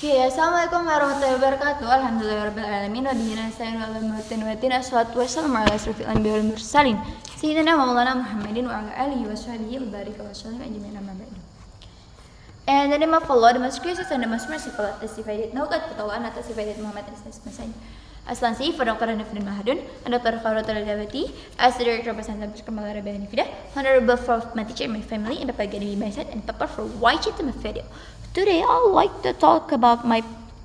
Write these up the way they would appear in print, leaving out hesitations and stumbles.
Oke, assalamualaikum warahmatullahi wabarakatuh. Alhamdulillahirabbil alamin. Wabihi nasta'in wa ala mutin assalatu wassalamu ala asrofil anbiya'i wal mursalin. Sayyidina Maulana Muhammadin wa ala alihi wa sahbihi wa baraka wa sallam ajma'in amma ba'du. And the name of Allah, the most gracious and the most merciful, testified no God but Allah, not testified Muhammad is his messenger. Aslan Saif for Dr. Nafrin Mahadun and Dr. Farotol Davati, as the director representative Kamal Arabian Fida, honorable for my teacher, my family, and the Pagani my side, and Papa for watching my video. Today, I would like to talk about my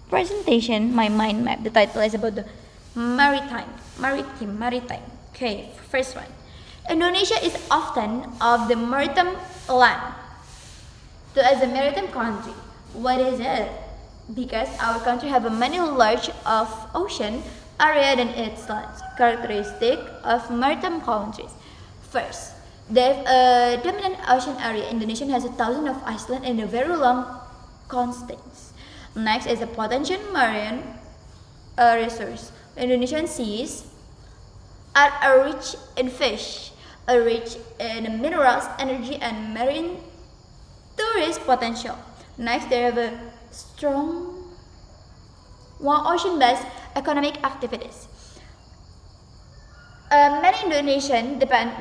presentation, my mind map. The title is about the maritime. Okay, first one. Indonesia is often of the maritime land. So as a maritime country, what is it? Because our country have a many large of ocean area than its lands. Characteristic of maritime countries. First, the dominant ocean area. Indonesia has 1,000 of islands and a very long coastlines. Next is the potential marine resource. Indonesian seas are rich in fish, rich in minerals, energy, and marine tourist potential. Next, they have a strong ocean-based economic activities. Many Indonesian depend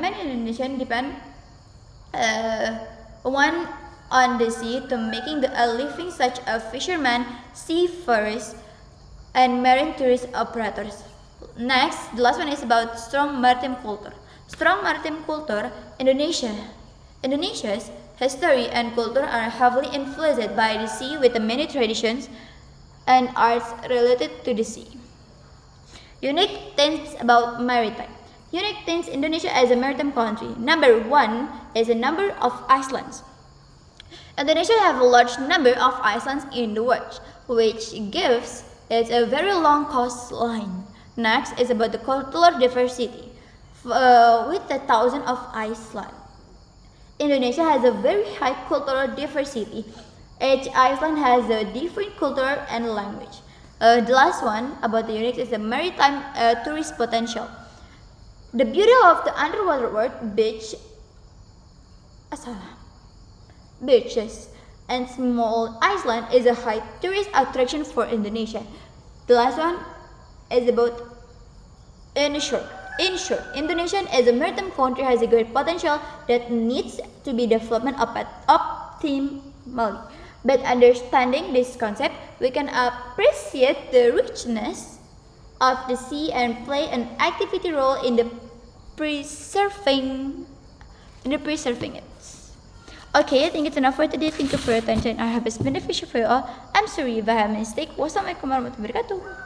one on the sea to making a living, such as fishermen, seafarers, and marine tourist operators. Next, the last one is about strong maritime culture. Strong maritime culture. Indonesia's history and culture are heavily influenced by the sea, with many traditions and arts related to the sea. Unique things about maritime. Unique things Indonesia as a maritime country. Number one is the number of islands. Indonesia have a large number of islands in the world, which gives it a very long coastline. Next is about the cultural diversity. With 1,000 of islands, Indonesia has a very high cultural diversity. Each island has a different culture and language. The last one about the unique is the maritime tourist potential. The beauty of the underwater world, beaches, and small island is a high tourist attraction for Indonesia. The last one is about in short, Indonesia as a maritime country has a great potential that needs to be developed optimally. By understanding this concept, we can appreciate the richness of the sea and play an activity role in the preserving it. Okay, I think it's enough for today. Thank you for your attention. I hope it's beneficial for you all. I'm sorry if I have a mistake. Wassalamualaikum warahmatullahi wabarakatuh.